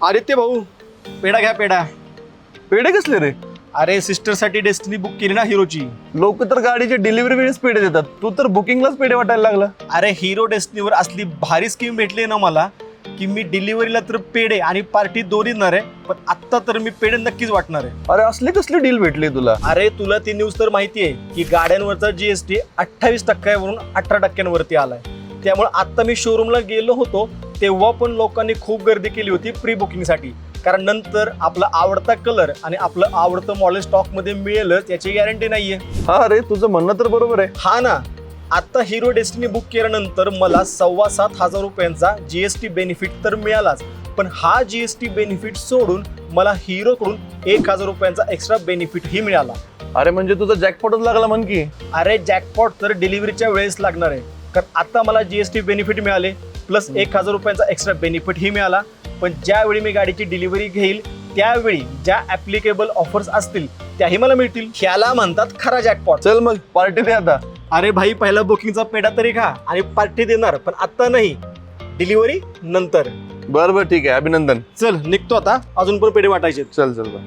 आदित्य भाऊ, पेढा घ्या पेढा. पेढे कसले रे? अरे सिस्टरसाठी डेस्टिनी बुक केली ना हिरोची. लोक तर गाडीचे डिलिव्हरी वेळेस पेढे देतात, तू तर बुकिंगलाच पेढे वाटायला लागला. अरे हिरो डेस्टिनीवर असली भारी स्कीम भेटली ना मला की मी डिलिव्हरीला तर पेढे आणि पार्टी दोन्ही देणार आहे, पण आत्ता तर मी पेढे नक्कीच वाटणार आहे. अरे असली कसली डील भेटली तुला? अरे तुला ती न्यूज तर माहिती आहे की गाड्यांवरचा जीएसटी 28% 18% आलाय. त्यामुळे आत्ता मी शोरूमला गेलो होतो तेव्हा पण लोकांनी खूप गर्दी केली होती प्री बुकिंगसाठी, कारण नंतर आपला आवडता कलर आणि आपलं आवडतं मॉडेल स्टॉकमध्ये मिळेलच याची गॅरंटी नाहीये. हा रे, तुझं म्हणणं तर बरोबर आहे. हा ना, आता हिरो डेस्टिनी बुक केल्यानंतर मला 7,500 रुपयांचा जीएसटी बेनिफिट तर मिळालाच, पण हा जीएसटी बेनिफिट सोडून मला हिरोकडून 1,000 रुपयांचा एक्स्ट्रा बेनिफिटही मिळाला. अरे म्हणजे तुझा जॅकपॉटच लागला म्हण की. अरे जॅकपॉट तर डिलिव्हरीच्या वेळेस लागणार आहे, कारण आता मला जीएसटी बेनिफिट मिळाले प्लस 1,000 रुपयांचा एक्स्ट्रा बेनिफिटही मिळाला. पण ज्यावेळी मी गाडीची डिलिव्हरी घेईल त्यावेळी ज्या ऍप्लिकेबल ऑफर्स असतील त्याही मला मिळतील. ह्याला म्हणतात खरा जॅकपॉट. चल मग पार्टी दे आता. अरे भाई, पहिला बुकिंगचा पेढा तरी खा आणि पार्टी देणार, पण आता नाही, डिलिव्हरी नंतर. बरं ठीक आहे, अभिनंदन. चल निघतो आता, अजून पण पेढे वाटायचे. चल चल.